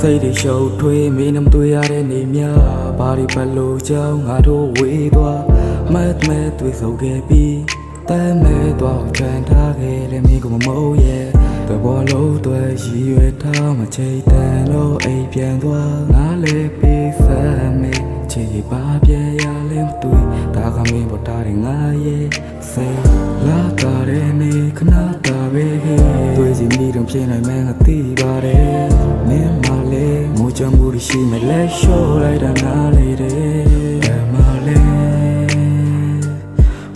စိတ်တွေရှုပ်ထွေးမင်းနှမတွေ့ရတဲ့နေများဘာတွေဘလို့ကြောင်းငါတို့ဝေးသွားမတ်မဲတွေ့ဆုံခဲ့ပြီးတမ်းမဲသွားခံထားခဲ့တဲ့မိကိုမမုန်းရဲ့တဘောလုံးတွေရည်ရွယ်ထားမချိတ်တန်လို့အိမ်ပြန်သွားငါလည်းပေးစမ်းမေချီပါပြန်ရလဲမတွေ့ဒါကမင်းပေါ်တာငါရဲ့စိတ်လာတာတဲ့နေခဏတာပဲတွေ့စီမိတော့ဖြစ်နိုင်မှန်းငါသိပါတယ်မင်းမလေးငိုချမှုရှိမလဲရှော့လိုက်တာနားလေတယ်မလေး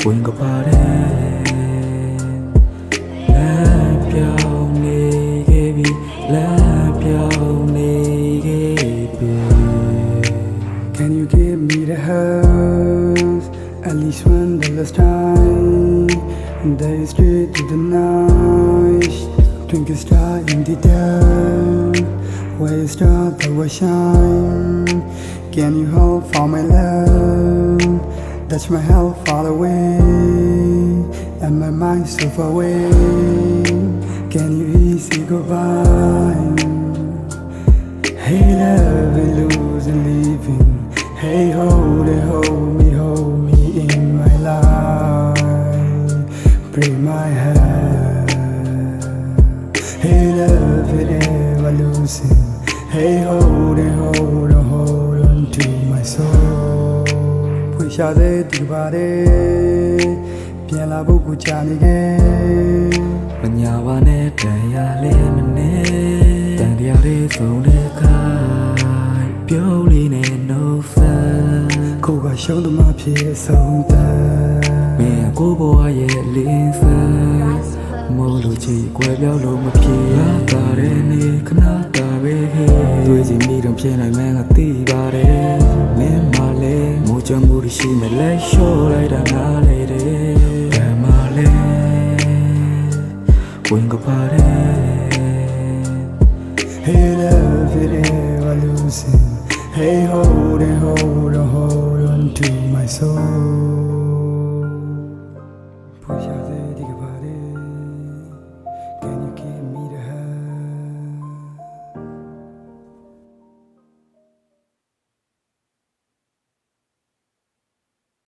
ဝင်ကပါတယ်လမ်းပြောင်းနေခဲ့ပြီလမ်းပြောင်းနေခဲ့ပြီ Can you give me the house at least one the last time day straight to the night twinkle star in the dark where you start that will shine can you hold for my love touch my heart far away and my mind so far away can you easy goodbye hey love and lose and leaving hey hold me in my life break my heart hey love it ever losing hey hold on to my soul ဖွင့်ရှာတဲ့ဒီပါတယ်ပြန်လာဖို့ကိုကြာနေခဲ့ပညာပါနဲ့တန်ရလဲမနဲ့တန်တရားလေးဆုံးတဲ့ခါပြုံးလေးနဲ့နှုတ်ဆက်ကိုကရှုံးသမားဖြစ်ဆုံးတဲ့မင်းကိုဘဝရဲ့လင်းစမို့လို့ချီကွယ်ပြောင်းလို့မဖြစ်ရတာတဲ့နေခဏတာပဲတွေ့စီမိတော့ဖြစ်နိုင်မှန်းငါသိပါတယ်မင်းမလေးငိုချမှုရှိမလဲရှော့လိုက်တာနားလေတယ်မလေးဝင်ကပါတယ် Hey love it ever losing Hey hold on to my soul